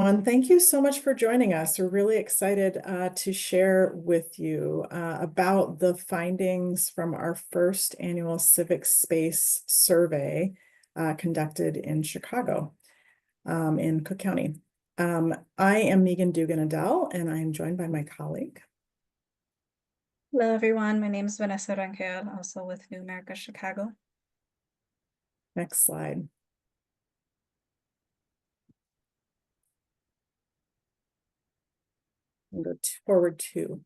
Thank you so much for joining us. We're really excited to share with you about the findings from our first annual CivicSpace survey conducted in Chicago, in Cook County. I am Megan Dugan-Adele, and I am joined by my colleague. Hello, everyone. My name is Vanessa Rangel, also with New America Chicago. Next slide. We'll go forward two.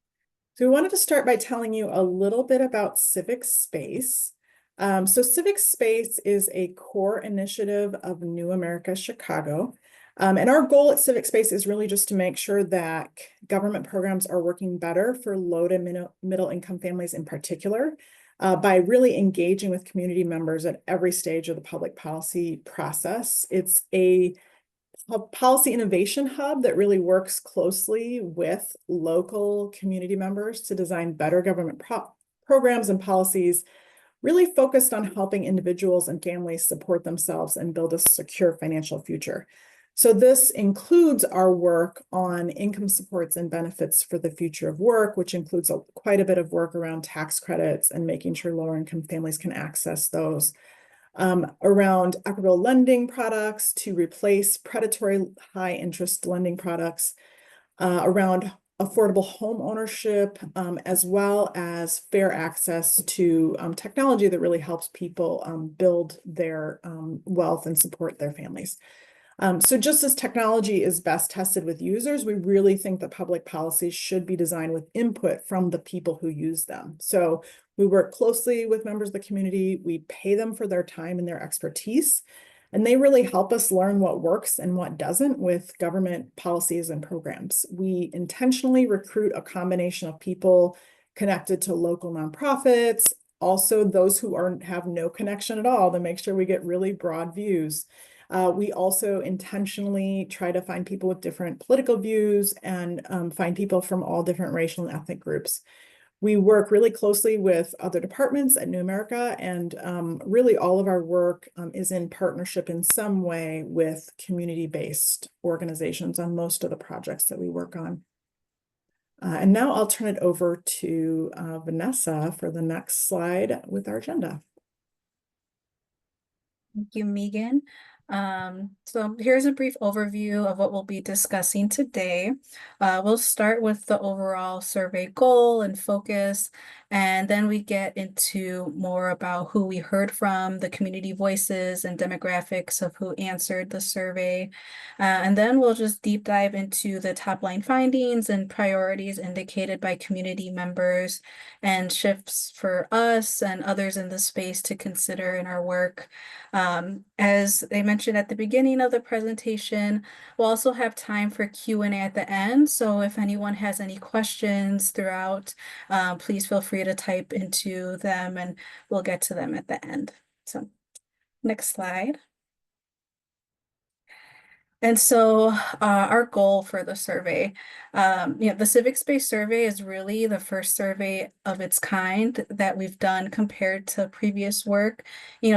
So we wanted to start by telling you a little bit about CivicSpace. So CivicSpace is a core initiative of New America Chicago. And our goal at CivicSpace is really just to make sure that government programs are working better for low to middle income families in particular, by really engaging with community members at every stage of the public policy process. It's a policy innovation hub that really works closely with local community members to design better government programs and policies, really focused on helping individuals and families support themselves and build a secure financial future. So this includes our work on income supports and benefits for the future of work, which includes quite a bit of work around tax credits and making sure lower income families can access those. Around equitable lending products to replace predatory high interest lending products, around affordable home ownership, as well as fair access to technology that really helps people build their wealth and support their families. So just as technology is best tested with users, we really think that public policies should be designed with input from the people who use them. So we work closely with members of the community. We pay them for their time and their expertise, and they really help us learn what works and what doesn't with government policies and programs. We intentionally recruit a combination of people connected to local nonprofits, also those who have no connection at all, to make sure we get really broad views. We also intentionally try to find people with different political views and find people from all different racial and ethnic groups. We work really closely with other departments at New America, and really all of our work is in partnership in some way with community-based organizations on most of the projects that we work on. And now I'll turn it over to Vanessa for the next slide with our agenda. Thank you, Megan. So here's a brief overview of what we'll be discussing today. We'll start with the overall survey goal and focus, and then we get into more about who we heard from, the community voices and demographics of who answered the survey. And then we'll just deep dive into the top line findings and priorities indicated by community members and shifts for us and others in the space to consider in our work. As they mentioned at the beginning of the presentation, we'll also have time for Q&A at the end. So if anyone has any questions throughout, please feel free to type into them and we'll get to them at the end. So next slide. And so our goal for the survey, the CivicSpace survey is really the first survey of its kind that we've done compared to previous work.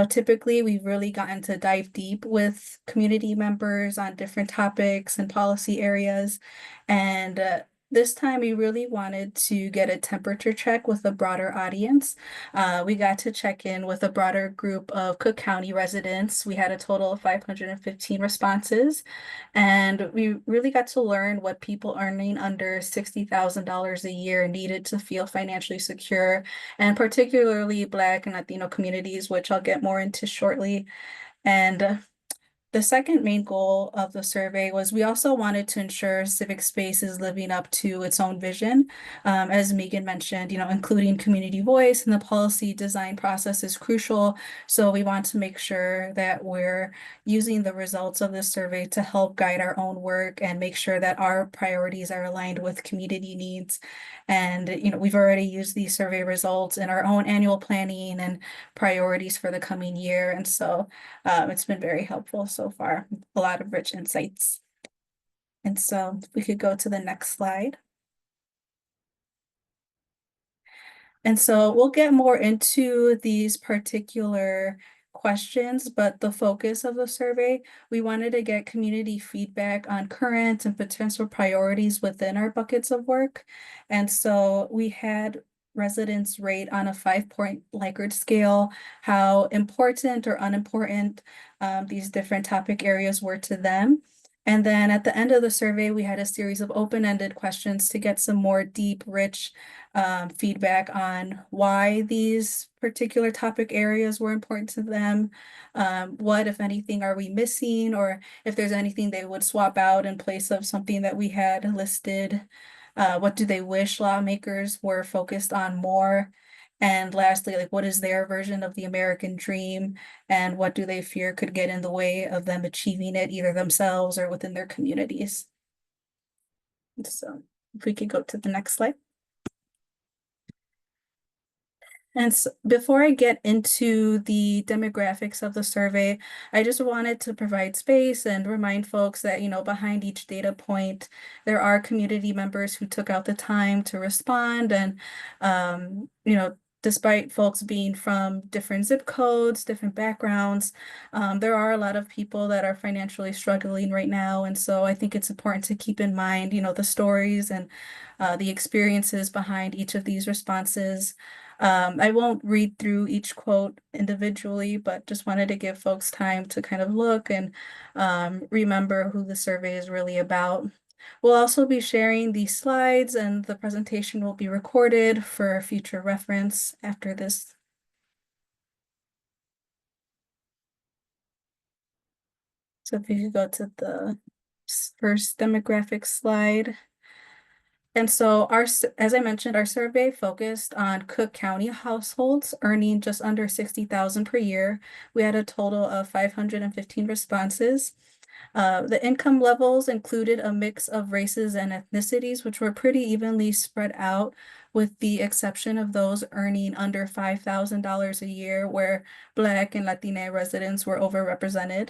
Typically we've really gotten to dive deep with community members on different topics and policy areas. And this time we really wanted to get a temperature check with a broader audience. We got to check in with a broader group of Cook County residents. We had a total of 515 responses, and we really got to learn what people earning under $60,000 a year needed to feel financially secure, and particularly Black and Latino communities, which I'll get more into shortly. And the second main goal of the survey was we also wanted to ensure CivicSpace is living up to its own vision. As Megan mentioned, including community voice in the policy design process is crucial. So we want to make sure that we're using the results of this survey to help guide our own work and make sure that our priorities are aligned with community needs. And, we've already used these survey results in our own annual planning and priorities for the coming year. And so it's been very helpful so far, a lot of rich insights. And so if we could go to the next slide. And so we'll get more into these particular questions, but the focus of the survey, we wanted to get community feedback on current and potential priorities within our buckets of work. And so we had residents rate on a 5-point Likert scale how important or unimportant these different topic areas were to them. And then at the end of the survey, we had a series of open-ended questions to get some more deep, rich feedback on why these particular topic areas were important to them. What, if anything, are we missing, or if there's anything they would swap out in place of something that we had listed. What do they wish lawmakers were focused on more? And lastly, like, what is their version of the American dream, and what do they fear could get in the way of them achieving it, either themselves or within their communities? So if we could go to the next slide. And so before I get into the demographics of the survey, I just wanted to provide space and remind folks that, behind each data point, there are community members who took out the time to respond. And, despite folks being from different zip codes, different backgrounds, there are a lot of people that are financially struggling right now. And so I think it's important to keep in mind, the stories and the experiences behind each of these responses. I won't read through each quote individually, but just wanted to give folks time to kind of look and remember who the survey is really about. We'll also be sharing these slides, and the presentation will be recorded for future reference after this. So if you could go to the first demographic slide. And so as I mentioned, our survey focused on Cook County households earning just under 60,000 per year. We had a total of 515 responses. The income levels included a mix of races and ethnicities, which were pretty evenly spread out, with the exception of those earning under $5,000 a year, where Black and Latina residents were overrepresented.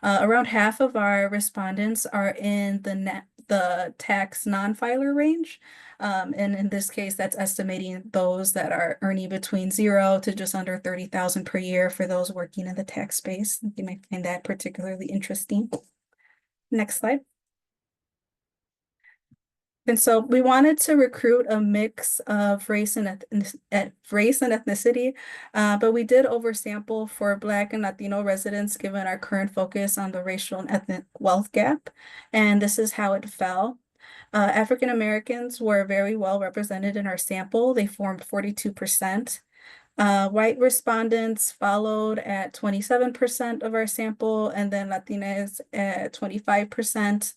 Around half of our respondents are in the tax non-filer range. And in this case, that's estimating those that are earning between 0 to just under 30,000 per year for those working in the tax space. You might find that particularly interesting. Next slide. And so we wanted to recruit a mix of race and ethnicity, but we did oversample for Black and Latino residents given our current focus on the racial and ethnic wealth gap. And this is how it fell. African Americans were very well represented in our sample. They formed 42%. White respondents followed at 27% of our sample, and then Latinas at 25%.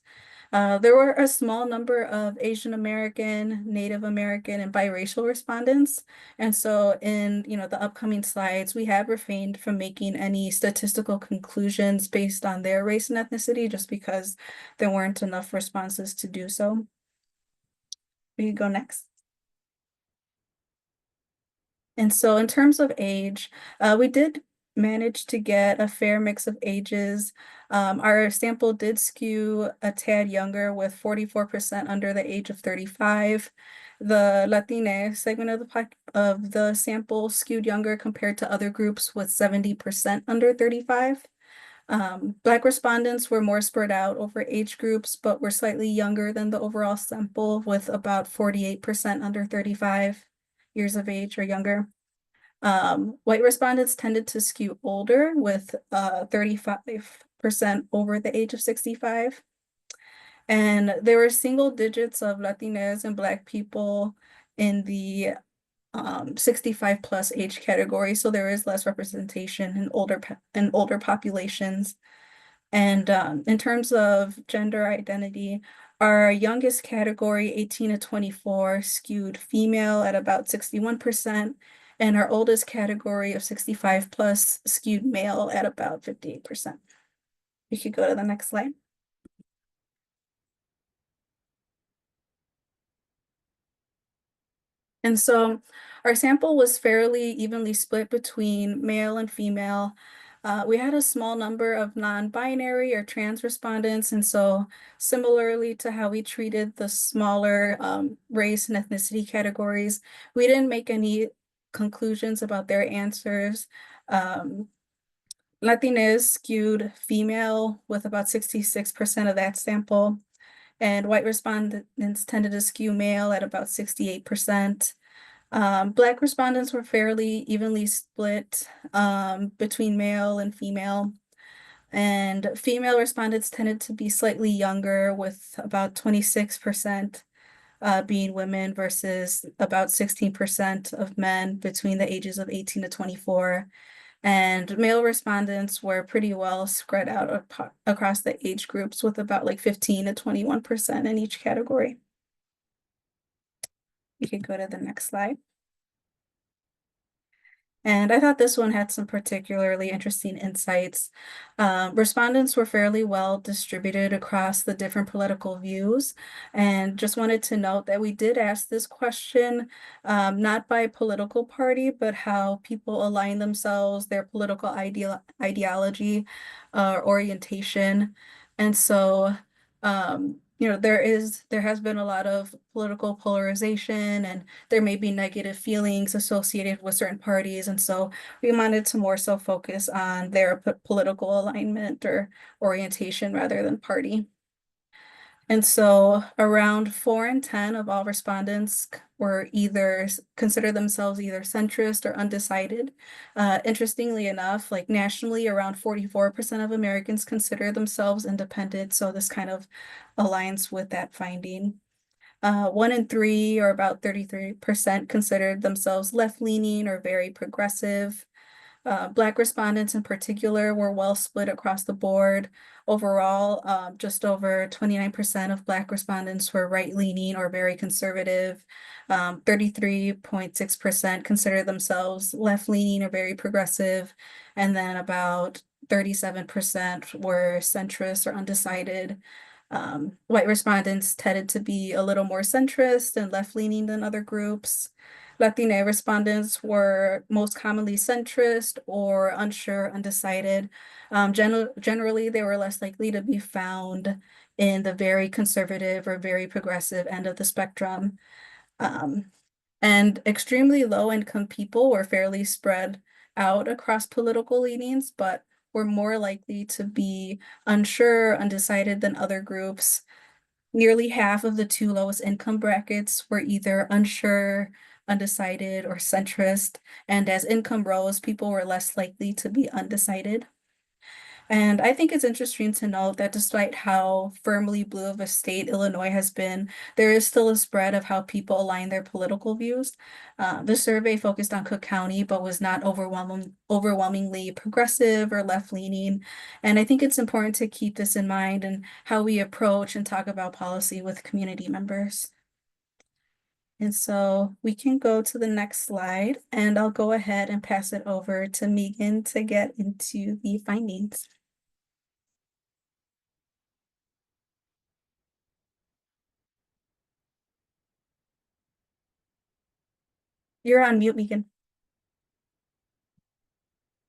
There were a small number of Asian American, Native American, and biracial respondents. And so in, the upcoming slides, we have refrained from making any statistical conclusions based on their race and ethnicity, just because there weren't enough responses to do so. We can go next. And so in terms of age, we did manage to get a fair mix of ages. Our sample did skew a tad younger, with 44% under the age of 35. The Latina segment of the sample skewed younger compared to other groups, with 70% under 35. Black respondents were more spread out over age groups, but were slightly younger than the overall sample, with about 48% under 35 years of age or younger. White respondents tended to skew older, with 35% over the age of 65. And there were single digits of Latinas and Black people in the 65 plus age category, so there is less representation in older populations. And in terms of gender identity, our youngest category, 18 to 24, skewed female at about 61%, and our oldest category of 65 plus skewed male at about 58%. We could go to the next slide. And so our sample was fairly evenly split between male and female. We had a small number of non-binary or trans respondents. And so similarly to how we treated the smaller race and ethnicity categories, we didn't make any conclusions about their answers. Latinas skewed female with about 66% of that sample, and white respondents tended to skew male at about 68%. Black respondents were fairly evenly split between male and female. And female respondents tended to be slightly younger, with about 26% being women versus about 16% of men between the ages of 18 to 24. And male respondents were pretty well spread out across the age groups, with about like 15 to 21% in each category. We could go to the next slide. And I thought this one had some particularly interesting insights. Respondents were fairly well distributed across the different political views. And just wanted to note that we did ask this question, not by political party, but how people align themselves, their political ideology, orientation. And so, there has been a lot of political polarization, and there may be negative feelings associated with certain parties. And so we wanted to more so focus on their political alignment or orientation rather than party. And so around 4 in 10 of all respondents were either consider themselves either centrist or undecided. Interestingly enough, like nationally, around 44% of Americans consider themselves independent. So this kind of aligns with that finding. 1 in 3, or about 33%, considered themselves left-leaning or very progressive. Black respondents in particular were well split across the board. Overall, just over 29% of Black respondents were right-leaning or very conservative. 33.6% consider themselves left-leaning or very progressive. And then about 37% were centrist or undecided. White respondents tended to be a little more centrist and left-leaning than other groups. Latina respondents were most commonly centrist or unsure, undecided. Generally, they were less likely to be found in the very conservative or very progressive end of the spectrum. And extremely low-income people were fairly spread out across political leanings, but were more likely to be unsure, undecided than other groups. Nearly half of the 2 lowest income brackets were either unsure, undecided, or centrist. And as income rose, people were less likely to be undecided. And I think it's interesting to note that despite how firmly blue of a state Illinois has been, there is still a spread of how people align their political views. The survey focused on Cook County, but was not overwhelmingly progressive or left-leaning. And I think it's important to keep this in mind in how we approach and talk about policy with community members. And so we can go to the next slide, and I'll go ahead and pass it over to Megan to get into the findings. You're on mute, Megan.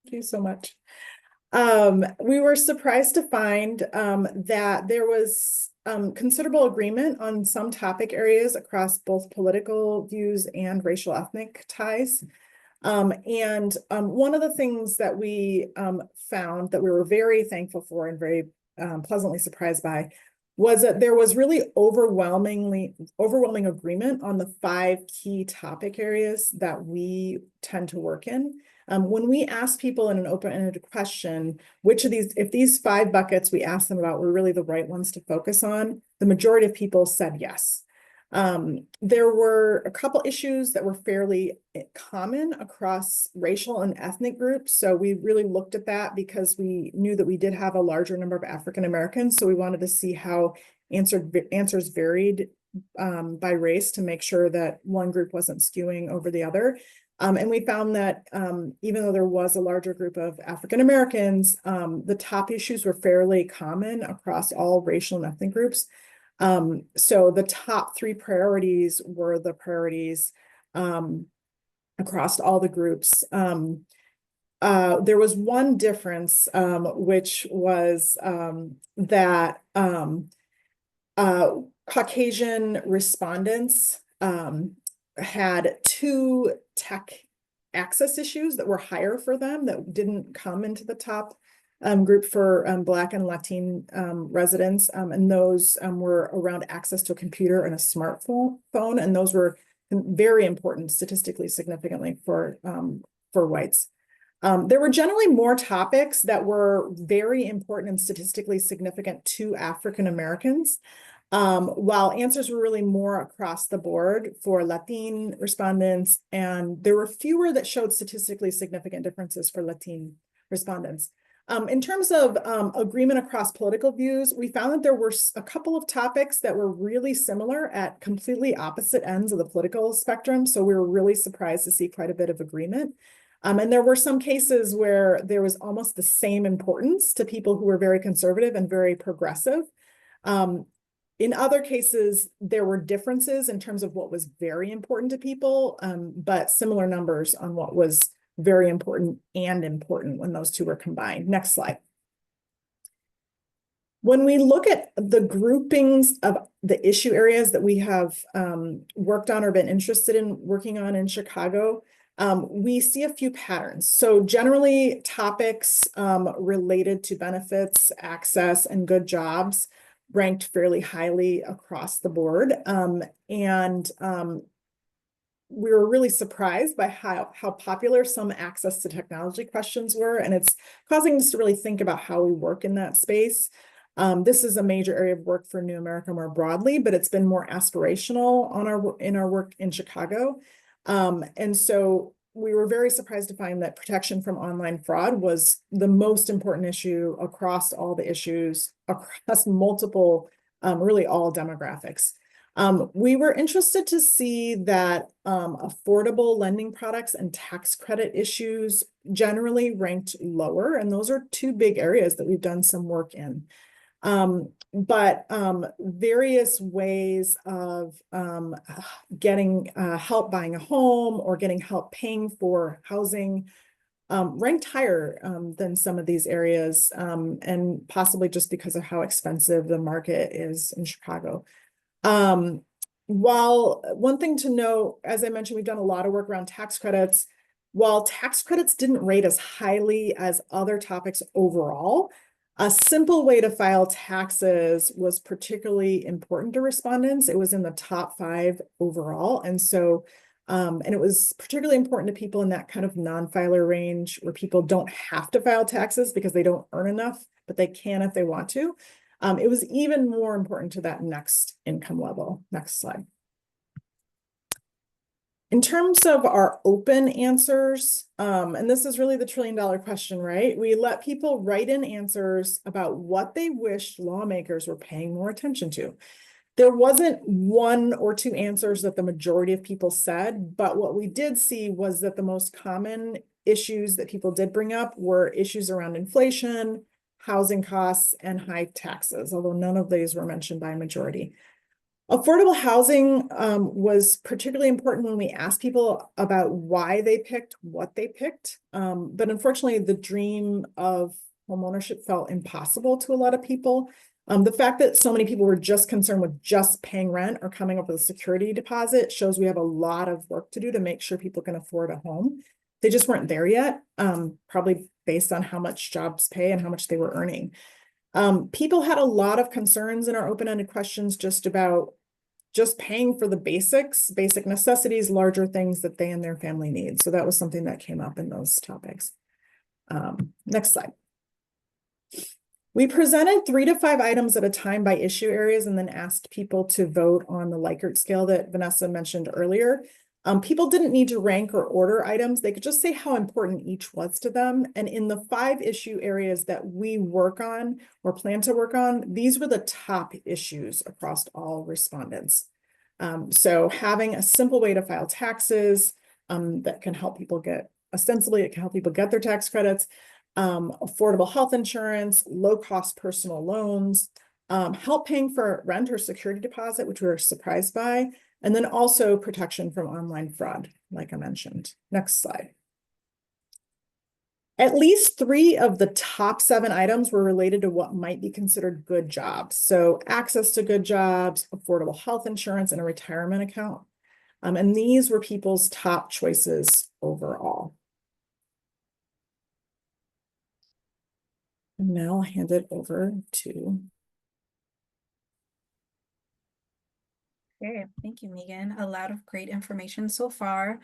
Thank you so much. We were surprised to find that there was considerable agreement on some topic areas across both political views and racial ethnic ties. One of the things that we found that we were very thankful for and very pleasantly surprised by was that there was really overwhelming agreement on the 5 key topic areas that we tend to work in. When we ask people in an open-ended question, which of these, if these 5 buckets we asked them about were really the right ones to focus on, the majority of people said yes. There were a couple issues that were fairly common across racial and ethnic groups. So we really looked at that because we knew that we did have a larger number of African Americans. So we wanted to see how answers varied by race to make sure that one group wasn't skewing over the other. And we found that even though there was a larger group of African Americans, the top issues were fairly common across all racial and ethnic groups. So the top 3 priorities were the priorities across all the groups. There was one difference, which was that Caucasian respondents had 2 tech access issues that were higher for them that didn't come into the top group for Black and Latin residents, and those were around access to a computer and a smartphone, and those were very important, statistically significantly for whites. There were generally more topics that were very important and statistically significant to African Americans, while answers were really more across the board for Latin respondents, and there were fewer that showed statistically significant differences for Latin respondents. In terms of agreement across political views, we found that there were a couple of topics that were really similar at completely opposite ends of the political spectrum. So we were really surprised to see quite a bit of agreement. And there were some cases where there was almost the same importance to people who were very conservative and very progressive. In other cases, there were differences in terms of what was very important to people, but similar numbers on what was very important and important when those two were combined. Next slide. When we look at the groupings of the issue areas that we have worked on or been interested in working on in Chicago, we see a few patterns. So generally topics related to benefits, access, and good jobs ranked fairly highly across the board. We were really surprised by how popular some access to technology questions were, and it's causing us to really think about how we work in that space. This is a major area of work for New America more broadly, but it's been more aspirational in our work in Chicago. And so we were very surprised to find that protection from online fraud was the most important issue across all the issues, across multiple, really all demographics. We were interested to see that affordable lending products and tax credit issues generally ranked lower, and those are two big areas that we've done some work in. But various ways of getting help buying a home or getting help paying for housing ranked higher than some of these areas, and possibly just because of how expensive the market is in Chicago. While one thing to know, as I mentioned, we've done a lot of work around tax credits. While tax credits didn't rate as highly as other topics overall, a simple way to file taxes was particularly important to respondents. It was in the top 5 overall. And so, and it was particularly important to people in that kind of non-filer range where people don't have to file taxes because they don't earn enough, but they can if they want to. It was even more important to that next income level. Next slide. In terms of our open answers, and this is really the trillion-dollar question, right? We let people write in answers about what they wished lawmakers were paying more attention to. There wasn't 1 or 2 answers that the majority of people said, but what we did see was that the most common issues that people did bring up were issues around inflation, housing costs, and high taxes, although none of these were mentioned by a majority. Affordable housing was particularly important when we asked people about why they picked what they picked. But unfortunately, the dream of homeownership felt impossible to a lot of people. The fact that so many people were just concerned with just paying rent or coming up with a security deposit shows we have a lot of work to do to make sure people can afford a home. They just weren't there yet, probably based on how much jobs pay and how much they were earning. People had a lot of concerns in our open-ended questions just about just paying for the basic necessities, larger things that they and their family need. So that was something that came up in those topics. Next slide. We presented 3 to 5 items at a time by issue areas and then asked people to vote on the Likert scale that Vanessa mentioned earlier. People didn't need to rank or order items. They could just say how important each was to them. And in the 5 issue areas that we work on or plan to work on, these were the top issues across all respondents. So having a simple way to file taxes that can help people ostensibly, it can help people get their tax credits, affordable health insurance, low-cost personal loans, help paying for rent or security deposit, which we were surprised by, and then also protection from online fraud, like I mentioned. Next slide. At least 3 of the top 7 items were related to what might be considered good jobs. So access to good jobs, affordable health insurance, and a retirement account. And these were people's top choices overall. And now I'll hand it over to. Okay, thank you, Megan. A lot of great information so far.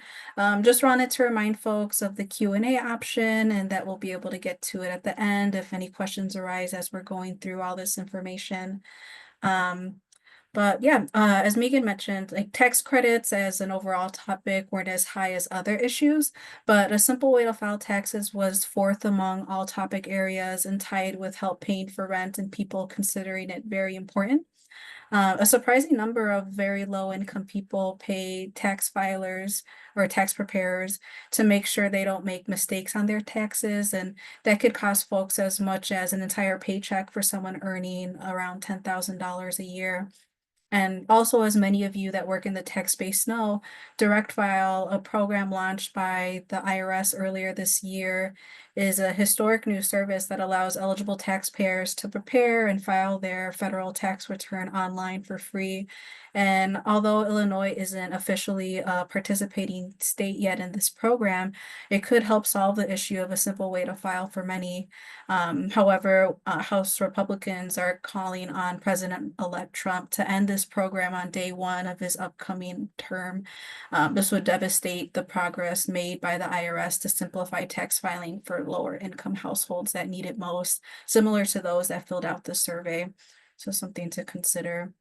Just wanted to remind folks of the Q&A option and that we'll be able to get to it at the end if any questions arise as we're going through all this information. But yeah, as Megan mentioned, like tax credits as an overall topic weren't as high as other issues, but a simple way to file taxes was fourth among all topic areas and tied with help paying for rent and people considering it very important. A surprising number of very low income people pay tax filers or tax preparers to make sure they don't make mistakes on their taxes. And that could cost folks as much as an entire paycheck for someone earning around $10,000 a year. And also, as many of you that work in the tech space know, Direct File, a program launched by the IRS earlier this year, is a historic new service that allows eligible taxpayers to prepare and file their federal tax return online for free. And although Illinois isn't officially a participating state yet in this program, it could help solve the issue of a simple way to file for many. However, House Republicans are calling on President-elect Trump to end this program on day one of his upcoming term. This would devastate the progress made by the IRS to simplify tax filing for lower income households that need it most, similar to those that filled out the survey. So something to consider.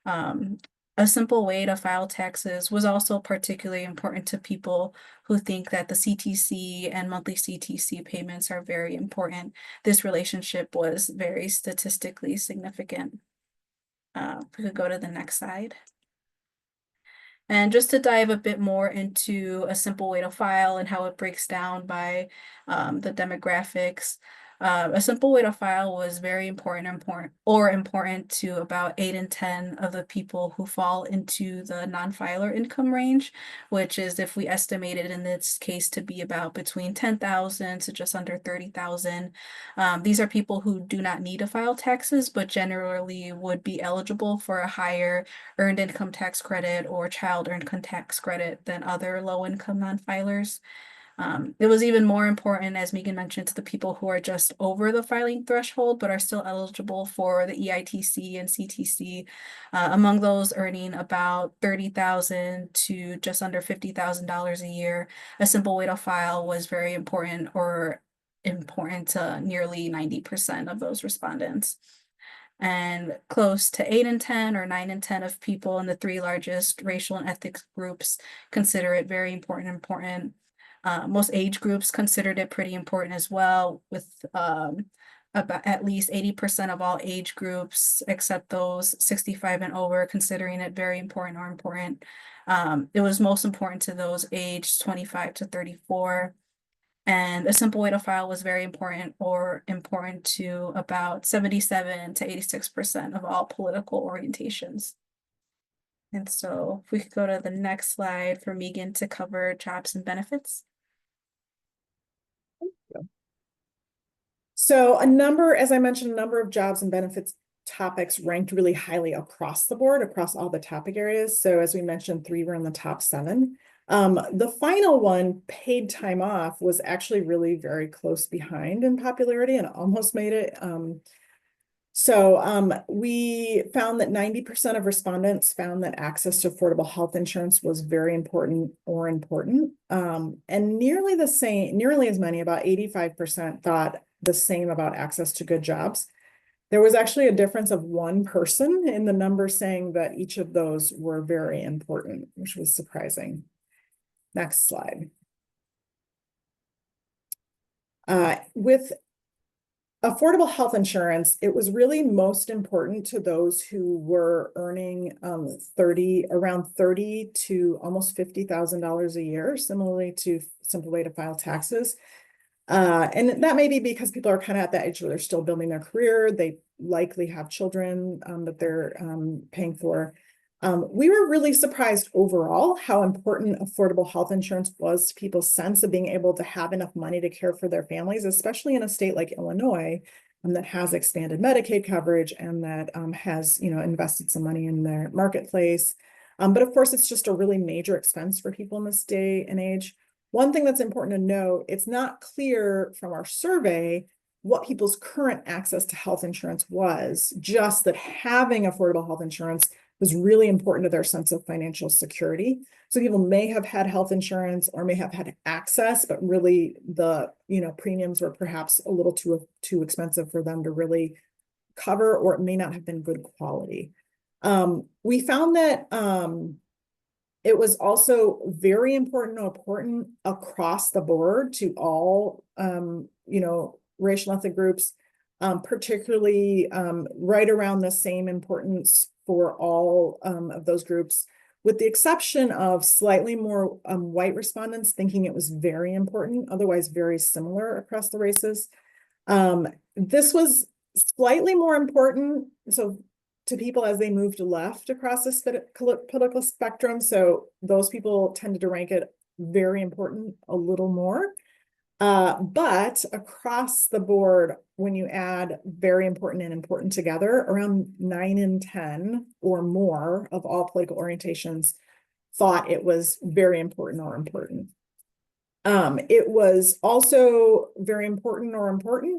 Um, a simple way to file taxes was also particularly important to people who think that the CTC and monthly CTC payments are very important. This relationship was very statistically significant. We could go to the next slide. And just to dive a bit more into a simple way to file and how it breaks down by the demographics, a simple way to file was very important to about 8 in 10 of the people who fall into the non-filer income range, which is, if we estimate it in this case to be about between 10,000 to just under 30,000. These are people who do not need to file taxes, but generally would be eligible for a higher earned income tax credit or child earned income tax credit than other low income non-filers. It was even more important, as Megan mentioned, to the people who are just over the filing threshold but are still eligible for the EITC and CTC. Among those earning about $30,000 to just under $50,000 a year, a simple way to file was very important, or important to nearly 90% of those respondents. And close to 8 in 10 or 9 in 10 of people in the 3 largest racial and ethnic groups consider it very important. Most age groups considered it pretty important as well, with about at least 80% of all age groups, except those 65 and over, considering it very important or important. It was most important to those aged 25 to 34. And a simple way to file was very important, or important to about 77 to 86% of all political orientations. And so if we could go to the next slide for Megan to cover jobs and benefits. So as I mentioned, a number of jobs and benefits topics ranked really highly across the board, across all the topic areas. So as we mentioned, 3 were in the top 7. The final one, paid time off, was actually really very close behind in popularity and almost made it. We found that 90% of respondents found that access to affordable health insurance was very important or important. And nearly as many, about 85%, thought the same about access to good jobs. There was actually a difference of 1 person in the number saying that each of those were very important, which was surprising. Next slide. With affordable health insurance, it was really most important to those who were earning around $30,000 to almost $50,000 a year, similarly to simple way to file taxes. And that may be because people are kind of at that age where they're still building their career. They likely have children that they're paying for. We were really surprised overall how important affordable health insurance was to people's sense of being able to have enough money to care for their families, especially in a state like Illinois, that has expanded Medicaid coverage and that has, invested some money in their marketplace. But of course, it's just a really major expense for people in this day and age. One thing that's important to note, it's not clear from our survey what people's current access to health insurance was, just that having affordable health insurance was really important to their sense of financial security. So people may have had health insurance or may have had access, but really the, premiums were perhaps a little too expensive for them to really cover, or it may not have been good quality. We found that it was also very important across the board to all, racial ethnic groups, particularly right around the same importance for all of those groups, with the exception of slightly more white respondents thinking it was very important, otherwise very similar across the races. This was slightly more important, so to people as they moved left across this political spectrum. So those people tended to rank it very important a little more. But across the board, when you add very important and important together, around 9 in 10 or more of all political orientations thought it was very important or important. It was also very important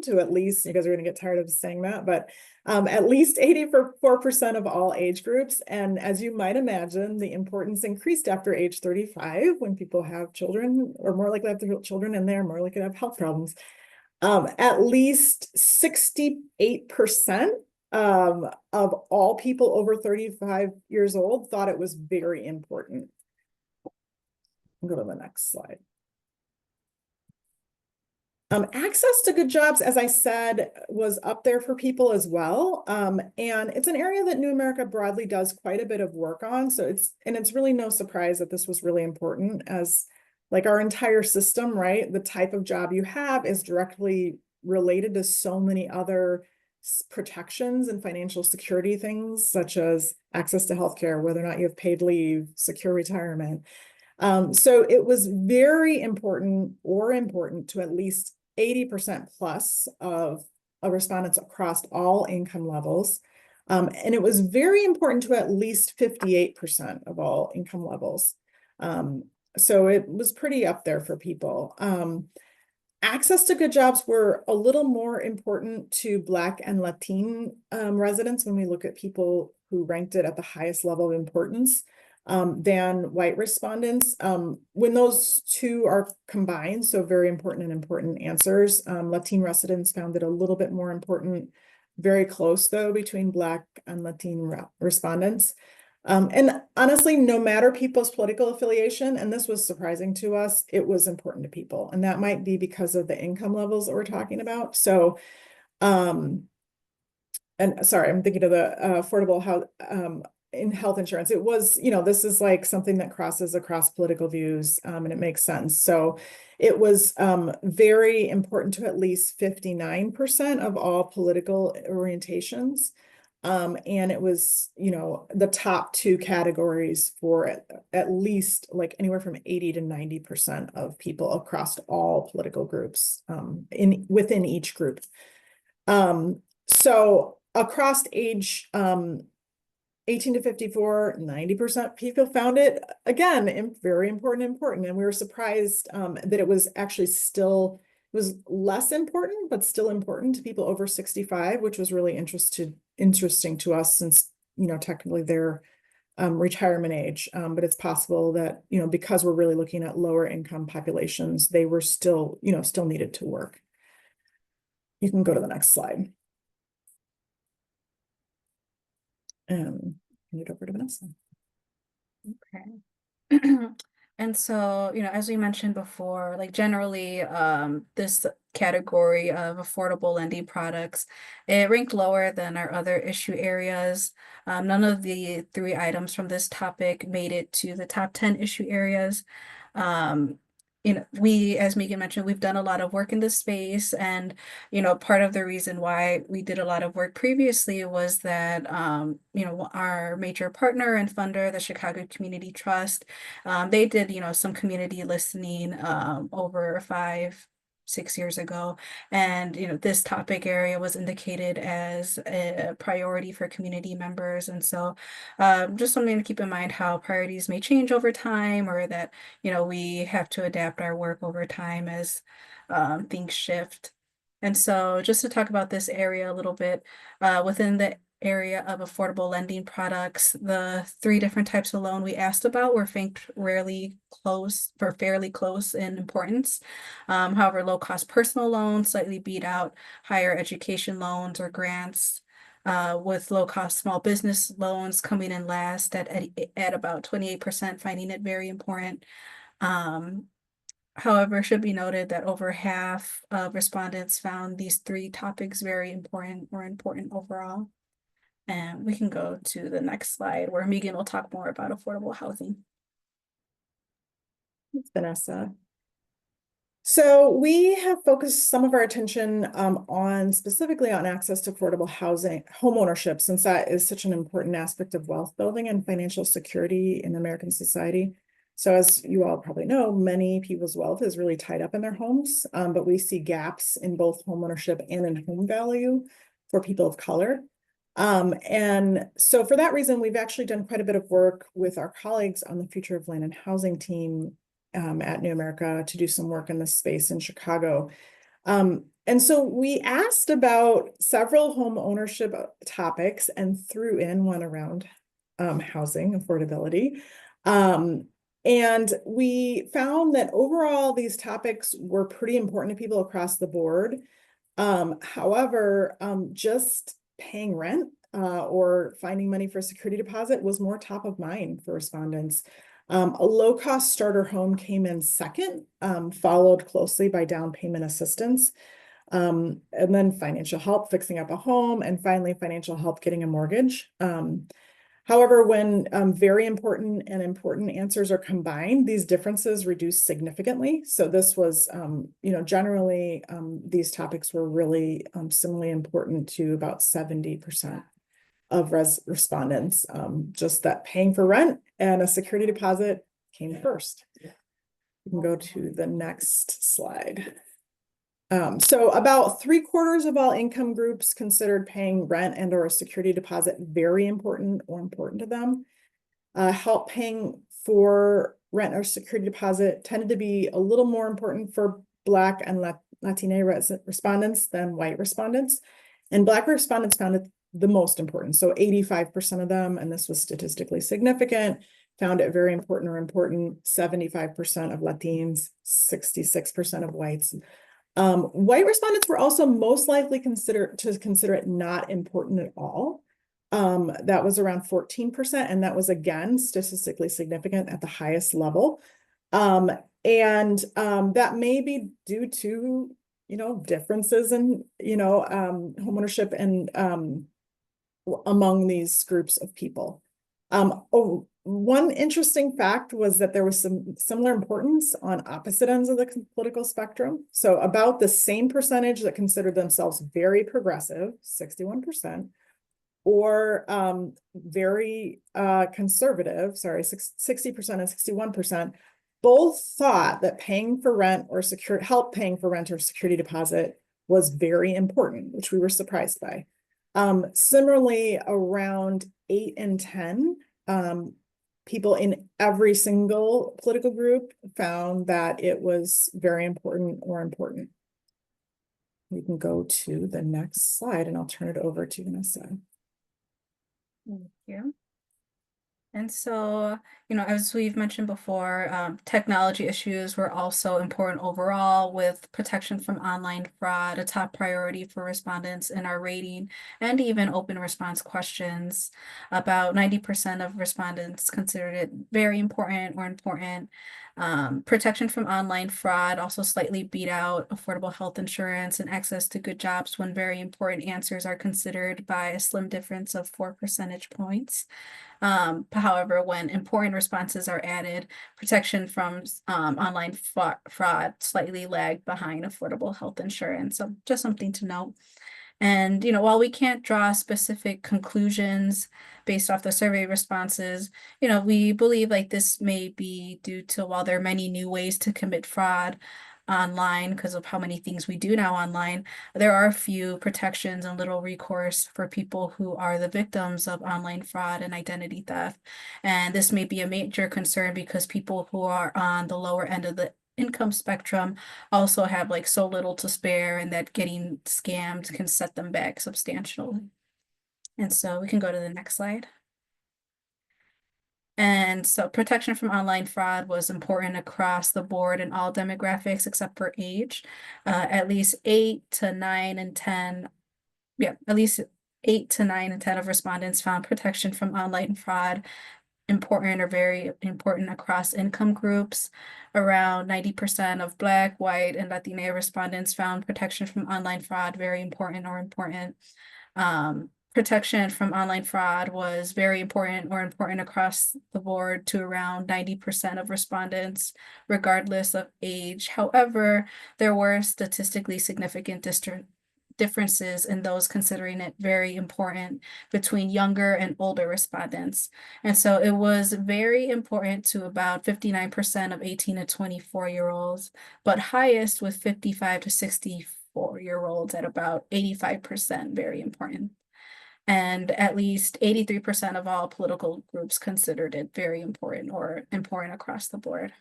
to at least, you guys are going to get tired of saying that, but at least 84% of all age groups. And as you might imagine, the importance increased after age 35 when people have children, or more likely to have children, and they're more likely to have health problems. At least 68% of all people over 35 years old thought it was very important. I'll go to the next slide. Access to good jobs, as I said, was up there for people as well. And it's an area that New America broadly does quite a bit of work on. So it's really no surprise that this was really important, as like our entire system, right? The type of job you have is directly related to so many other protections and financial security things, such as access to healthcare, whether or not you have paid leave, secure retirement. So it was very important to at least 80% plus of respondents across all income levels. And it was very important to at least 58% of all income levels. So it was pretty up there for people. Access to good jobs were a little more important to Black and Latin residents when we look at people who ranked it at the highest level of importance than white respondents. When those two are combined, so very important and important answers, Latin residents found it a little bit more important, very close though between Black and Latin respondents. And honestly, no matter people's political affiliation, and this was surprising to us, it was important to people. And that might be because of the income levels that we're talking about. So, and sorry, I'm thinking of the affordable health, in health insurance. It was, this is like something that crosses across political views, and it makes sense. So it was very important to at least 59% of all political orientations. And it was, the top two categories for at least like anywhere from 80 to 90% of people across all political groups within each group. So across age 18 to 54, 90% people found it, again, very important. And we were surprised that it was actually still, it was less important, but still important to people over 65, which was really interesting to us since, technically they're retirement age. But it's possible that, because we're really looking at lower income populations, they were still, still needed to work. You can go to the next slide. Hand it over to Vanessa. Okay. And so, as we mentioned before, like generally, this category of affordable lending products, it ranked lower than our other issue areas. None of the 3 items from this topic made it to the top 10 issue areas. We, as Megan mentioned, we've done a lot of work in this space, and part of the reason why we did a lot of work previously was that our major partner and funder, the Chicago Community Trust, they did some community listening over 5-6 years ago, and this topic area was indicated as a priority for community members. And so just something to keep in mind, how priorities may change over time, or that we have to adapt our work over time as things shift. And so just to talk about this area a little bit, within the area of affordable lending products, the three different types of loan we asked about were fairly close in importance. However, low-cost personal loans slightly beat out higher education loans or grants, with low-cost small business loans coming in last at about 28%, finding it very important. Um, However, it should be noted that over half of respondents found these three topics very important or important overall. And we can go to the next slide where Megan will talk more about affordable housing. Thanks, Vanessa. So we have focused some of our attention on specifically on access to affordable housing, home ownership, since that is such an important aspect of wealth building and financial security in American society. So as you all probably know, many people's wealth is really tied up in their homes, but we see gaps in both home ownership and in home value for people of color. And so for that reason, we've actually done quite a bit of work with our colleagues on the Future of Land and Housing team at New America to do some work in this space in Chicago. And so we asked about several home ownership topics and threw in one around housing affordability. And we found that overall these topics were pretty important to people across the board. However, just paying rent or finding money for a security deposit was more top of mind for respondents. A low-cost starter home came in second, followed closely by down payment assistance, and then financial help fixing up a home, and finally financial help getting a mortgage. However, when very important and important answers are combined, these differences reduce significantly. So this was, generally, these topics were really similarly important to about 70% of respondents. Just that paying for rent and a security deposit came first. You can go to the next slide. So about 3/4 of all income groups considered paying rent and or a security deposit very important or important to them. Help paying for rent or security deposit tended to be a little more important for Black and Latina respondents than white respondents. And Black respondents found it the most important. So 85% of them, and this was statistically significant, found it very important or important. 75% of Latins, 66% of whites. White respondents were also most likely consider it not important at all. That was around 14%, and that was again statistically significant at the highest level. That may be due to differences in homeownership and among these groups of people. One interesting fact was that there was some similar importance on opposite ends of the political spectrum. So about the same percentage that considered themselves very progressive, 61%, or very conservative, 60% and 61%, both thought that paying for rent or help paying for rent or security deposit was very important, which we were surprised by. Similarly, around 8 and 10, people in every single political group found that it was very important or important. We can go to the next slide and I'll turn it over to Vanessa. Thank you. And so, as we've mentioned before, technology issues were also important overall, with protection from online fraud a top priority for respondents in our rating and even open response questions. About 90% of respondents considered it very important or important. Protection from online fraud also slightly beat out affordable health insurance and access to good jobs when very important answers are considered by a slim difference of 4 percentage points. However, when important responses are added, protection from online fraud slightly lagged behind affordable health insurance. So just something to note. And, while we can't draw specific conclusions based off the survey responses, we believe like this may be due to, while there are many new ways to commit fraud online because of how many things we do now online, there are a few protections and little recourse for people who are the victims of online fraud and identity theft. And this may be a major concern because people who are on the lower end of the income spectrum also have like so little to spare, and that getting scammed can set them back substantially. And so we can go to the next slide. And so protection from online fraud was important across the board in all demographics except for age. At least 8 to 9 and 10, at least 8 to 9 and 10 of respondents found protection from online fraud important or very important across income groups. Around 90% of Black, white, and Latina respondents found protection from online fraud very important or important. Protection from online fraud was very important or important across the board to around 90% of respondents, regardless of age. However, there were statistically significant differences in those considering it very important between younger and older respondents. And so it was very important to about 59% of 18 to 24-year-olds, but highest with 55 to 64-year-olds at about 85%, very important. And at least 83% of all political groups considered it very important or important across the board.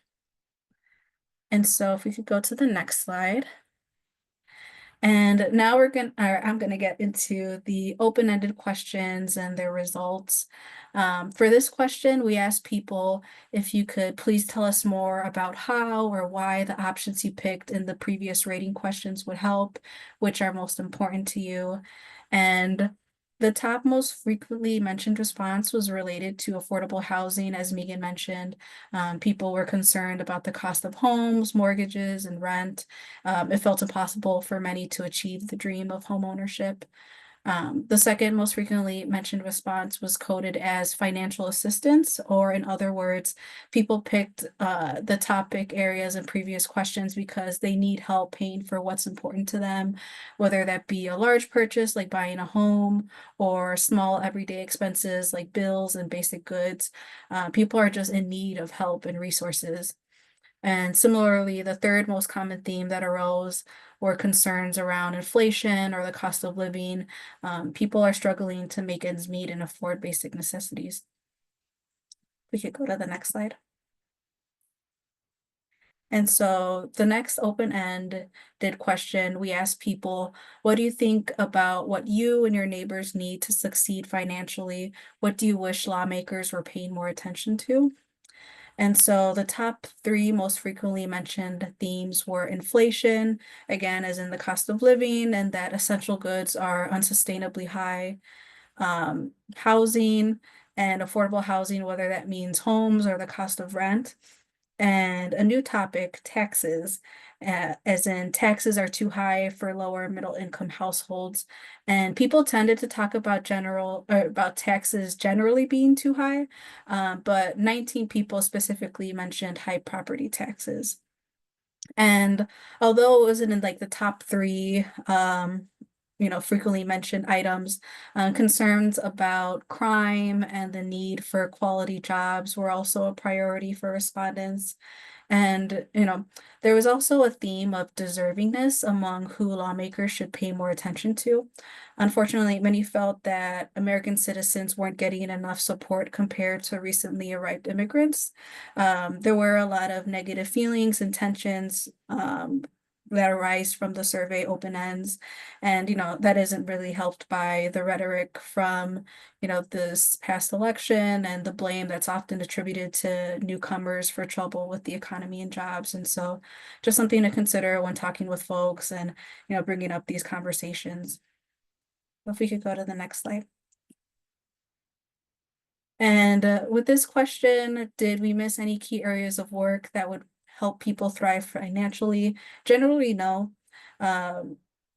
And so if we could go to the next slide. And now I'm gonna get into the open-ended questions and their results. For this question, we asked people if you could please tell us more about how or why the options you picked in the previous rating questions would help, which are most important to you. And the top most frequently mentioned response was related to affordable housing, as Megan mentioned. People were concerned about the cost of homes, mortgages, and rent. It felt impossible for many to achieve the dream of homeownership. The second most frequently mentioned response was coded as financial assistance, or in other words, people picked the topic areas in previous questions because they need help paying for what's important to them, whether that be a large purchase like buying a home or small everyday expenses like bills and basic goods. People are just in need of help and resources. And similarly, the third most common theme that arose were concerns around inflation or the cost of living. People are struggling to make ends meet and afford basic necessities. We could go to the next slide. And so the next open-ended question, we asked people, what do you think about what you and your neighbors need to succeed financially? What do you wish lawmakers were paying more attention to? And so the top three most frequently mentioned themes were inflation, again, as in the cost of living, and that essential goods are unsustainably high, housing and affordable housing, whether that means homes or the cost of rent. And a new topic, taxes, as in taxes are too high for lower middle income households. And people tended to talk about about taxes generally being too high, but 19 people specifically mentioned high property taxes. And although it wasn't in like the top three, frequently mentioned items, concerns about crime and the need for quality jobs were also a priority for respondents. And, there was also a theme of deservingness among who lawmakers should pay more attention to. Unfortunately, many felt that American citizens weren't getting enough support compared to recently arrived immigrants. There were a lot of negative feelings and tensions that arise from the survey open ends. And, that isn't really helped by the rhetoric from, this past election and the blame that's often attributed to newcomers for trouble with the economy and jobs. And so just something to consider when talking with folks and, bringing up these conversations. If we could go to the next slide. And with this question, did we miss any key areas of work that would help people thrive financially? Generally, no.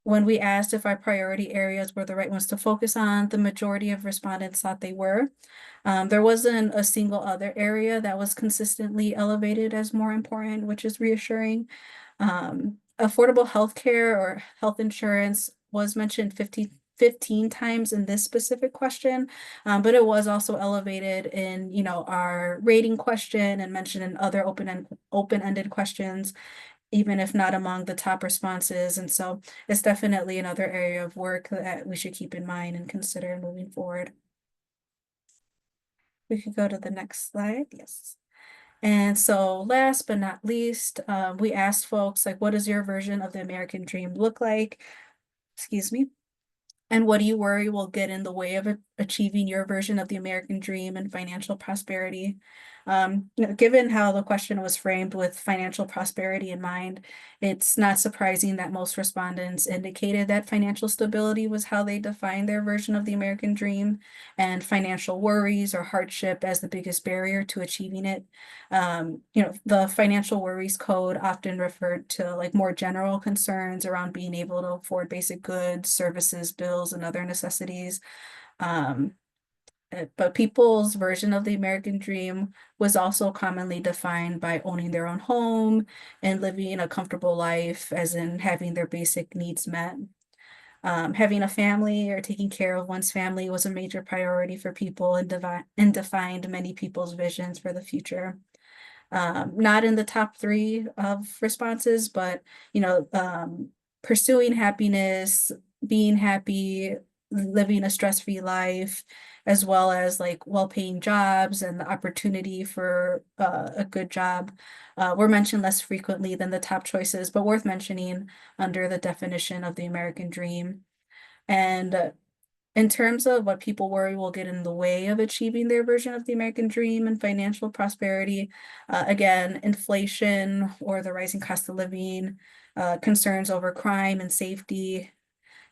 When we asked if our priority areas were the right ones to focus on, the majority of respondents thought they were. There wasn't a single other area that was consistently elevated as more important, which is reassuring. Affordable healthcare or health insurance was mentioned 15 times in this specific question, but it was also elevated in, our rating question and mentioned in other open-ended questions, even if not among the top responses. And so it's definitely another area of work that we should keep in mind and consider moving forward. We could go to the next slide. Yes. And so last but not least, we asked folks like, what does your version of the American dream look like? Excuse me. And what do you worry will get in the way of achieving your version of the American dream and financial prosperity? Given how the question was framed with financial prosperity in mind, it's not surprising that most respondents indicated that financial stability was how they defined their version of the American dream, and financial worries or hardship as the biggest barrier to achieving it. The financial worries code often referred to like more general concerns around being able to afford basic goods, services, bills, and other necessities. Um, but people's version of the American dream was also commonly defined by owning their own home and living a comfortable life, as in having their basic needs met. Having a family or taking care of one's family was a major priority for people and defined many people's visions for the future. Not in the top three of responses, but pursuing happiness, being happy, living a stress-free life, as well as like well-paying jobs and the opportunity for a good job, were mentioned less frequently than the top choices, but worth mentioning under the definition of the American dream. And in terms of what people worry will get in the way of achieving their version of the American dream and financial prosperity, again, inflation or the rising cost of living, concerns over crime and safety.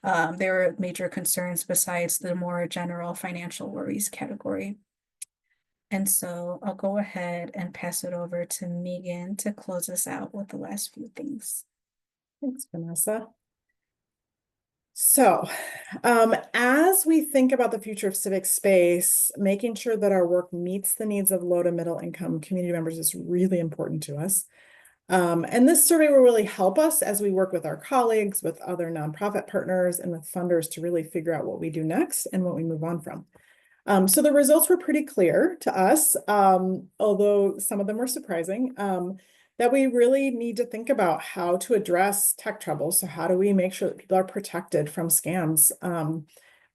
There are major concerns besides the more general financial worries category. And so I'll go ahead and pass it over to Megan to close us out with the last few things. Thanks, Vanessa. So, as we think about the future of civic space, making sure that our work meets the needs of low to middle income community members is really important to us. And this survey will really help us as we work with our colleagues, with other nonprofit partners, and with funders to really figure out what we do next and what we move on from. So the results were pretty clear to us, although some of them were surprising, that we really need to think about how to address tech trouble. So how do we make sure that people are protected from scams?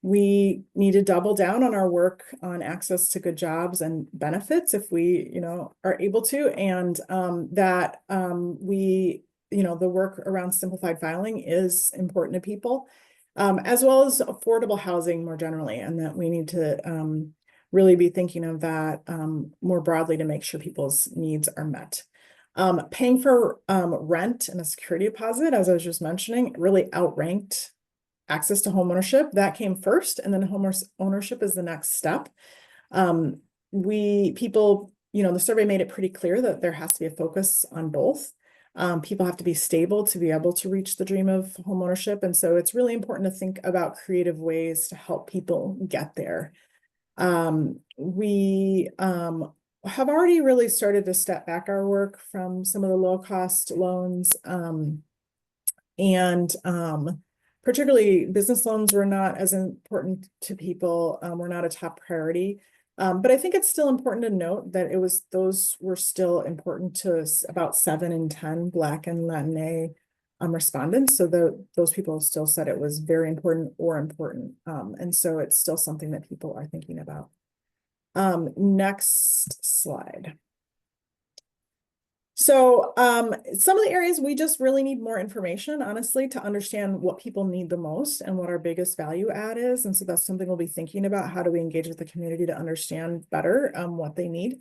We need to double down on our work on access to good jobs and benefits if we, are able to, and the work around simplified filing is important to people, as well as affordable housing more generally, and that we need to really be thinking of that more broadly to make sure people's needs are met. Paying for rent and a security deposit, as I was just mentioning, really outranked access to home ownership. That came first, and then home ownership is the next step. The survey made it pretty clear that there has to be a focus on both. People have to be stable to be able to reach the dream of home ownership. And so it's really important to think about creative ways to help people get there. We have already really started to step back our work from some of the low cost loans. Particularly business loans were not as important to people, were not a top priority. But I think it's still important to note that those were still important to about 7 in 10 Black and Latina respondents. So those people still said it was very important or important. And so it's still something that people are thinking about. Next slide. So some of the areas we just really need more information, honestly, to understand what people need the most and what our biggest value add is. And so that's something we'll be thinking about. How do we engage with the community to understand better what they need?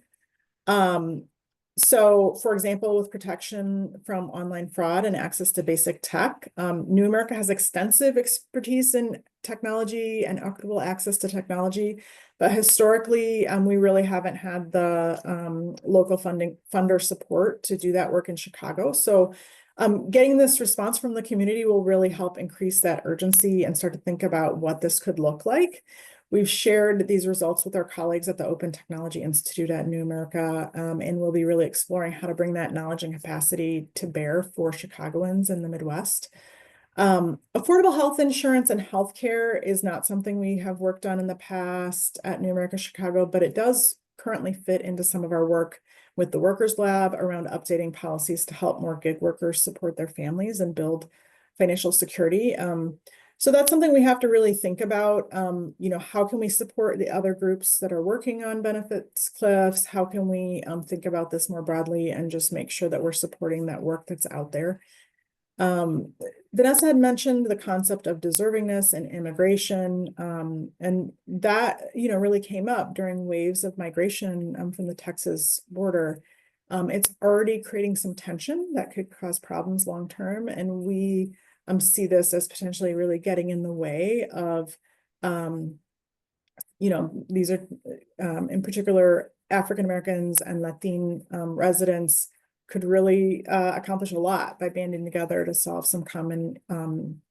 So, for example, with protection from online fraud and access to basic tech, New America has extensive expertise in technology and equitable access to technology. But historically, we really haven't had the local funder support to do that work in Chicago. So getting this response from the community will really help increase that urgency and start to think about what this could look like. We've shared these results with our colleagues at the Open Technology Institute at New America, and we'll be really exploring how to bring that knowledge and capacity to bear for Chicagoans in the Midwest. Affordable health insurance and healthcare is not something we have worked on in the past at New America Chicago, but it does currently fit into some of our work with the Workers Lab around updating policies to help more gig workers support their families and build financial security. So that's something we have to really think about. How can we support the other groups that are working on benefits cliffs? How can we think about this more broadly and just make sure that we're supporting that work that's out there? Vanessa had mentioned the concept of deservingness and immigration, and that, really came up during waves of migration from the Texas border. It's already creating some tension that could cause problems long term, and we see this as potentially really getting in the way of, these are in particular African Americans and Latin residents could really accomplish a lot by banding together to solve some common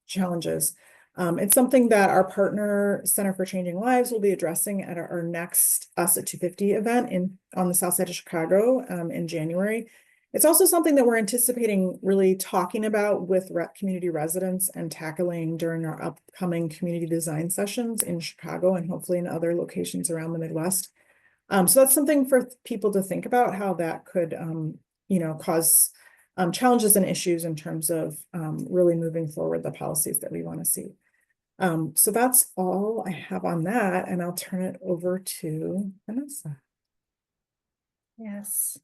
challenges. It's something that our partner Center for Changing Lives will be addressing at our next Us at 250 event on the south side of Chicago in January. It's also something that we're anticipating really talking about with community residents and tackling during our upcoming community design sessions in Chicago and hopefully in other locations around the Midwest. So that's something for people to think about, how that could, cause challenges and issues in terms of really moving forward the policies that we want to see. So that's all I have on that, and I'll turn it over to Vanessa. Yes.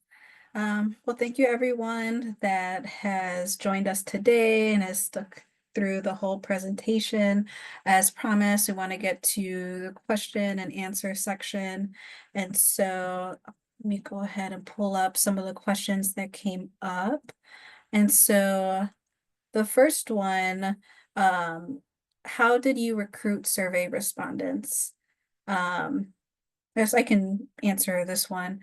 Well, thank you everyone that has joined us today and has stuck through the whole presentation. As promised, we want to get to the question and answer section. And so let me go ahead and pull up some of the questions that came up. And so the first one, how did you recruit survey respondents? Yes, I can answer this one.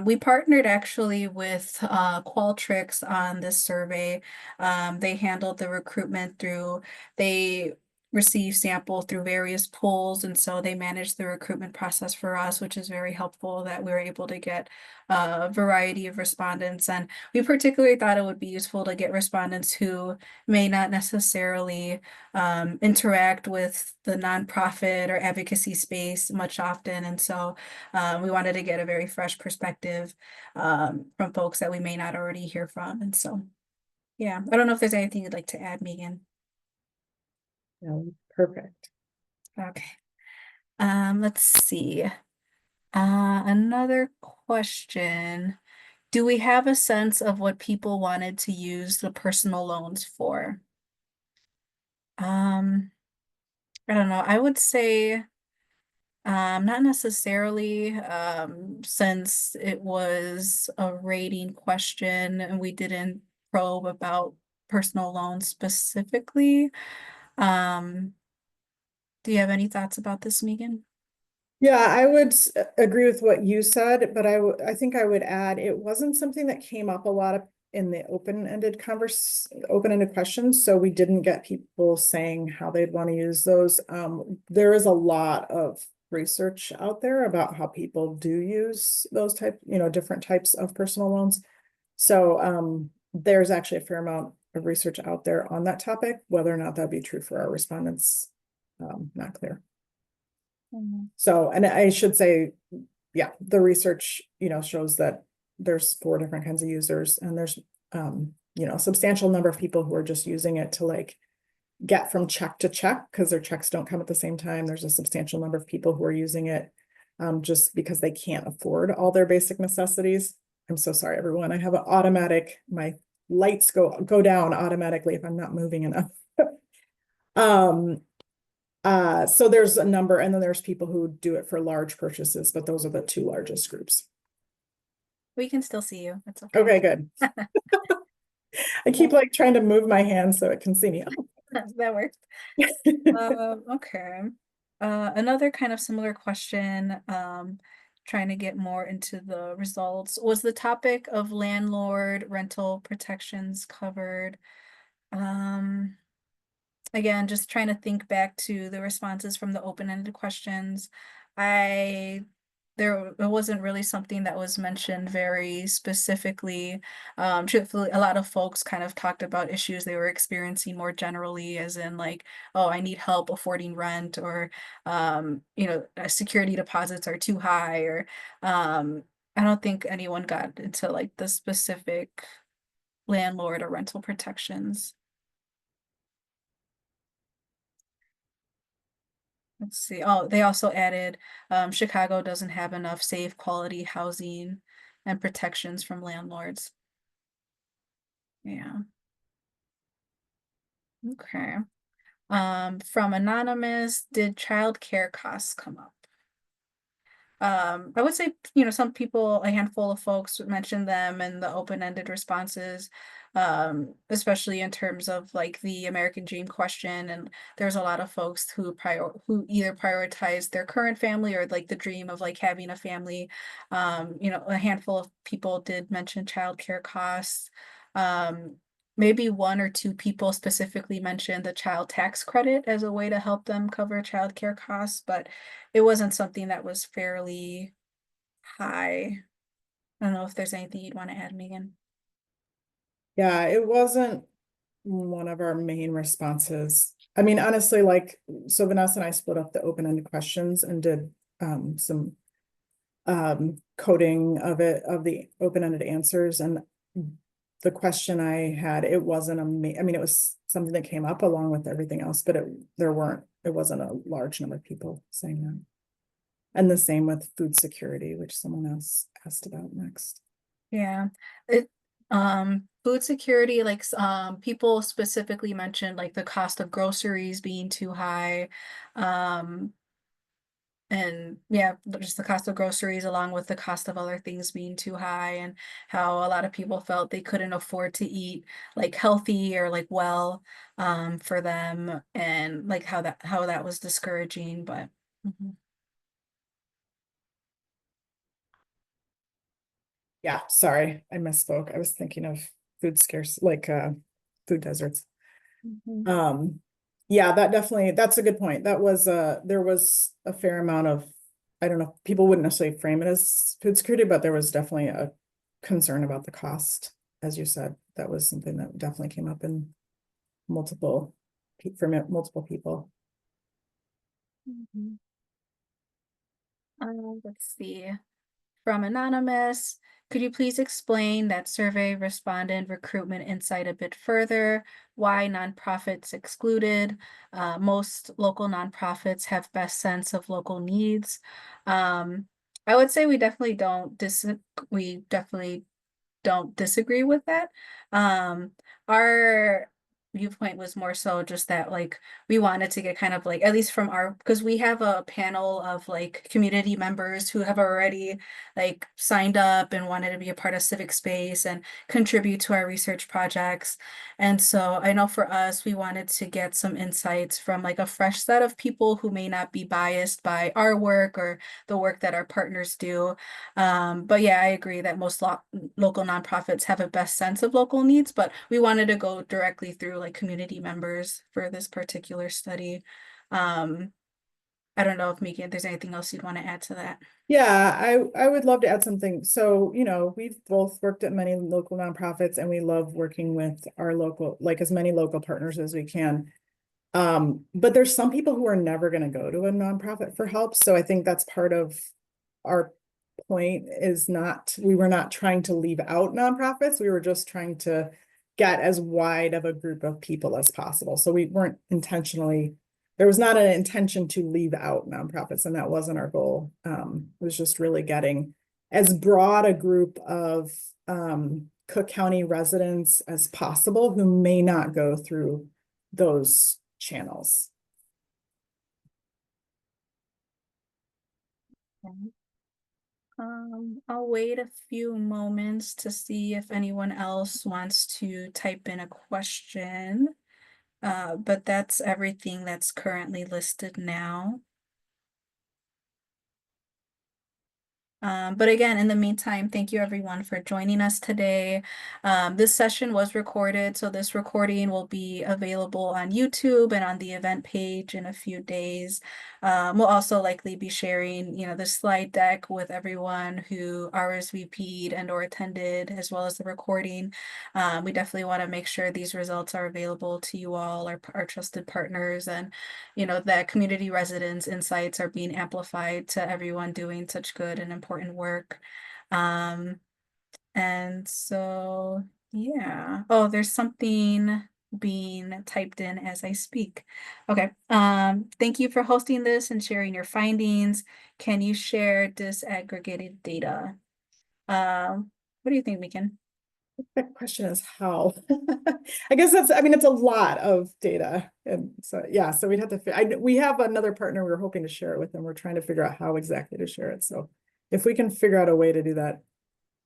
We partnered actually with Qualtrics on this survey. They handled the recruitment they received sample through various pools, and so they managed the recruitment process for us, which is very helpful that we were able to get a variety of respondents. And we particularly thought it would be useful to get respondents who may not necessarily interact with the nonprofit or advocacy space much often. And so we wanted to get a very fresh perspective from folks that we may not already hear from. And so, yeah, I don't know if there's anything you'd like to add, Megan. Perfect. Okay. Let's see. Another question. Do we have a sense of what people wanted to use the personal loans for? I don't know. I would say not necessarily, since it was a rating question and we didn't probe about personal loans specifically. Um, do you have any thoughts about this, Megan? Yeah, I would agree with what you said, but I think I would add it wasn't something that came up a lot of in the open-ended questions. So we didn't get people saying how they'd want to use those. There is a lot of research out there about how people do use those different types of personal loans. So there's actually a fair amount of research out there on that topic. Whether or not that'd be true for our respondents, not clear. So, and I should say, yeah, the research, shows that there's 4 different kinds of users, and there's, a substantial number of people who are just using it to like get from check to check because their checks don't come at the same time. There's a substantial number of people who are using it just because they can't afford all their basic necessities. I'm so sorry, everyone. I have an automatic, my lights go down automatically if I'm not moving enough. So there's a number, and then there's people who do it for large purchases, but those are the 2 largest groups. We can still see you. It's okay. Okay, good. I keep like trying to move my hand so it can see me. That worked. Okay. Another kind of similar question, trying to get more into the results. Was the topic of landlord rental protections covered? Again, just trying to think back to the responses from the open-ended questions. It wasn't really something that was mentioned very specifically. Truthfully, a lot of folks kind of talked about issues they were experiencing more generally, as in like, oh, I need help affording rent, or security deposits are too high, or I don't think anyone got into like the specific landlord or rental protections. let's see. Oh, they also added Chicago doesn't have enough safe quality housing and protections from landlords. Yeah. Okay. From Anonymous, did childcare costs come up? I would say, some people, a handful of folks mentioned them in the open-ended responses, especially in terms of like the American dream question. And there's a lot of folks who either prioritize their current family or like the dream of like having a family. A handful of people did mention childcare costs. Um, Maybe one or two people specifically mentioned the child tax credit as a way to help them cover childcare costs, but it wasn't something that was fairly high. I don't know if there's anything you'd want to add, Megan. Yeah, it wasn't one of our main responses. I mean, honestly, like, so Vanessa and I split up the open-ended questions and did some coding of the open-ended answers. And the question I had, it wasn't I mean, it was something that came up along with everything else, but it wasn't a large number of people saying that. And the same with food security, which someone else asked about next. Yeah. It food security, like people specifically mentioned like the cost of groceries being too high. Um and yeah, just the cost of groceries along with the cost of other things being too high, and how a lot of people felt they couldn't afford to eat like healthy or like well for them, and like how that was discouraging. But mhm. Yeah, sorry, I misspoke. I was thinking of food scarce, like food deserts. Mhm. Um, yeah, that's a good point. There was a fair amount of, I don't know, people wouldn't necessarily frame it as food security, but there was definitely a concern about the cost. As you said, that was something that definitely came up in multiple people. Mhm. Let's see. From Anonymous, could you please explain that survey respondent recruitment insight a bit further? Why nonprofits excluded? Most local nonprofits have best sense of local needs. Um, I would say we definitely don't disagree with that. Um, our viewpoint was more so just that like we wanted to get kind of like, at least from our, because we have a panel of like community members who have already like signed up and wanted to be a part of CivicSpace and contribute to our research projects. And so I know for us, we wanted to get some insights from like a fresh set of people who may not be biased by our work or the work that our partners do. But yeah, I agree that most local nonprofits have a best sense of local needs, but we wanted to go directly through like community members for this particular study. Um, I don't know if Megan, if there's anything else you'd want to add to that. Yeah, I would love to add something. So, we've both worked at many local nonprofits and we love working with our local, like as many local partners as we can. But there's some people who are never going to go to a nonprofit for help. So I think that's part of our point is we were not trying to leave out nonprofits. We were just trying to get as wide of a group of people as possible. So we weren't there was not an intention to leave out nonprofits, and that wasn't our goal. It was just really getting as broad a group of Cook County residents as possible who may not go through those channels. Okay. I'll wait a few moments to see if anyone else wants to type in a question. But that's everything that's currently listed now. But again, in the meantime, thank you everyone for joining us today. This session was recorded, so this recording will be available on YouTube and on the event page in a few days. We'll also likely be sharing, the slide deck with everyone who RSVP'd and or attended, as well as the recording. We definitely want to make sure these results are available to you all, our trusted partners, and that community residents' insights are being amplified to everyone doing such good and important work. And so, yeah. Oh, there's something being typed in as I speak. Okay, thank you for hosting this and sharing your findings. Can you share disaggregated data? What do you think, Megan? The question is how. I guess I mean, it's a lot of data. And so, yeah, so we'd have to, we have another partner we were hoping to share it with, and we're trying to figure out how exactly to share it. So if we can figure out a way to do that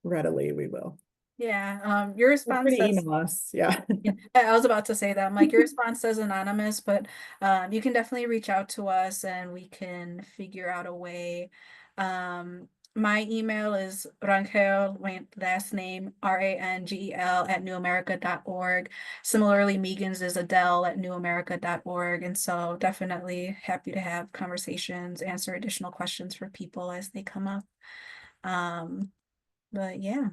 readily, we will. Yeah, your Feel response free to says, email us. Yeah. yeah, I was about to say that. I'm like, your response says anonymous, but you can definitely reach out to us and we can figure out a way. My email is Rangel, my last name, Rangel @newamerica.org. Similarly, Megan's is Adele @newamerica.org. And so definitely happy to have conversations, answer additional questions for people as they come up. Um, but yeah.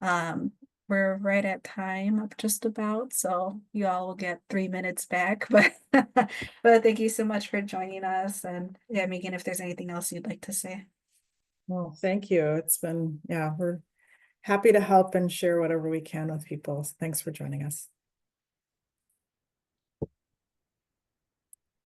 Um, we're right at time up just about, so you all will get 3 minutes back. But but thank you so much for joining us. And yeah, Megan, if there's anything else you'd like to say. Well, thank you. It's been, yeah, we're happy to help and share whatever we can with people. Thanks for joining us.